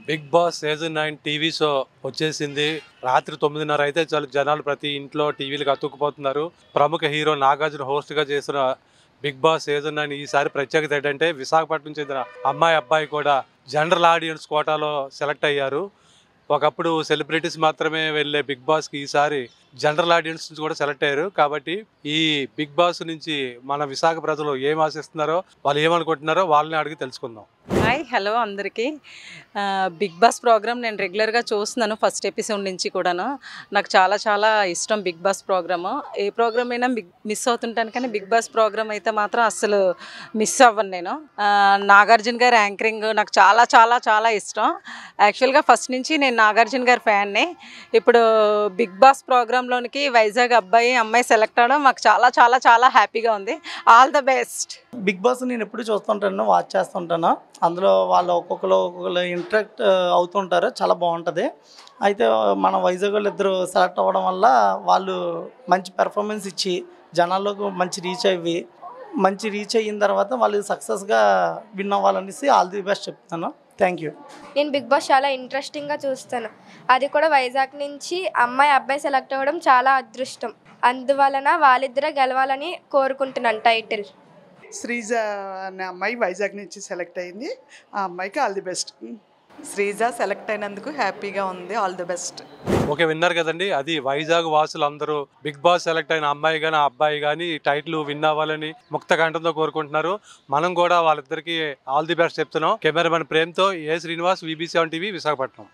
Big Boss season 9 TV show వచ్చేసింది. రాత్రి 9:30 అయితే చాలు జనాలు ప్రతి ఇంట్లో టీవీలకు అతుక్కుపోతున్నారు. ప్రముఖ హీరో నాగార్జున హోస్ట్గా చేసిన బిగ్ బాస్ సీజన్ 9 ఈసారి ప్రత్యేకత ఏంటంటే విశాఖపట్నం చెందిన అబ్బాయి కూడా జనరల్ ఆడియన్స్ కోటాలో సెలెక్ట్ అయ్యారు. ఒకప్పుడు సెలబ్రిటీస్ మాత్రమే వెళ్ళే బిగ్ బాస్కి ఈసారి జనరల్ ఆడియన్స్ నుంచి కూడా సెలెక్ట్ అయ్యారు. కాబట్టి ఈ బిగ్ బాస్ నుంచి మన విశాఖ ప్రజలు ఏం ఆశిస్తున్నారో, వాళ్ళు ఏమనుకుంటున్నారో వాళ్ళని అడిగి తెలుసుకుందాం. హాయ్ హలో అందరికీ. బిగ్ బాస్ ప్రోగ్రామ్ నేను రెగ్యులర్గా చూస్తున్నాను ఫస్ట్ ఎపిసోడ్ నుంచి కూడాను. నాకు చాలా చాలా ఇష్టం బిగ్ బాస్ ప్రోగ్రాము. ఏ ప్రోగ్రామ్ అయినా మిస్ అవుతుంటాను, కానీ బిగ్ బాస్ ప్రోగ్రామ్ అయితే మాత్రం అస్సలు మిస్ అవ్వను నేను. నాగార్జున గారి యాంకరింగ్ నాకు చాలా చాలా చాలా ఇష్టం. యాక్చువల్గా ఫస్ట్ నుంచి నేను నాగార్జున గారి ఫ్యాన్ని. ఇప్పుడు బిగ్ బాస్ ప్రోగ్రాంలోనికి వైజాగ్ అమ్మాయి సెలెక్ట్ అవ్వడం మాకు చాలా చాలా చాలా హ్యాపీగా ఉంది. All the best. Bigg Boss నేను ఎప్పుడు చూస్తుంటాను, వాచ్ చేస్తుంటాను. అందులో వాళ్ళు ఒక్కొక్కరు ఇంటరాక్ట్ అవుతుంటారు, చాలా బాగుంటుంది. అయితే మన వైజాగ్ వాళ్ళు ఇద్దరు సెలెక్ట్ అవ్వడం వల్ల వాళ్ళు మంచి పెర్ఫార్మెన్స్ ఇచ్చి జనాల్లోకి మంచి రీచ్ అయిన తర్వాత వాళ్ళు సక్సెస్గా విన్ అవ్వాలనేసి ఆల్ ది బెస్ట్ చెప్తాను. Thank you. నేను బిగ్ బాస్ చాలా ఇంట్రెస్టింగ్గా చూస్తాను. అది కూడా వైజాగ్ నుంచి అబ్బాయి సెలెక్ట్ అవ్వడం చాలా అదృష్టం. అందువలన వాళ్ళిద్దరే గెలవాలని కోరుకుంటున్నాను టైటిల్. శ్రీజ అనే అమ్మాయి వైజాగ్ నుంచి సెలెక్ట్ అయింది. ఆ అమ్మాయికి all the best. Sreeja select అయినందుకు హ్యాపీగా ఉంది. All the best. ఓకే, విన్నారు కదండి. అది వైజాగ్ వాసులు అందరూ బిగ్ బాస్ సెలెక్ట్ అయిన అమ్మాయి కానీ అబ్బాయి కానీ టైటిల్ విన్ అవ్వాలని ముక్త కంఠంతో కోరుకుంటున్నారు. మనం కూడా వాళ్ళిద్దరికి ఆల్ ది బెస్ట్ చెప్తున్నాం. కెమెరామెన్ ప్రేమ్తో ఏ శ్రీనివాస్, VB7 TV, విశాఖపట్నం.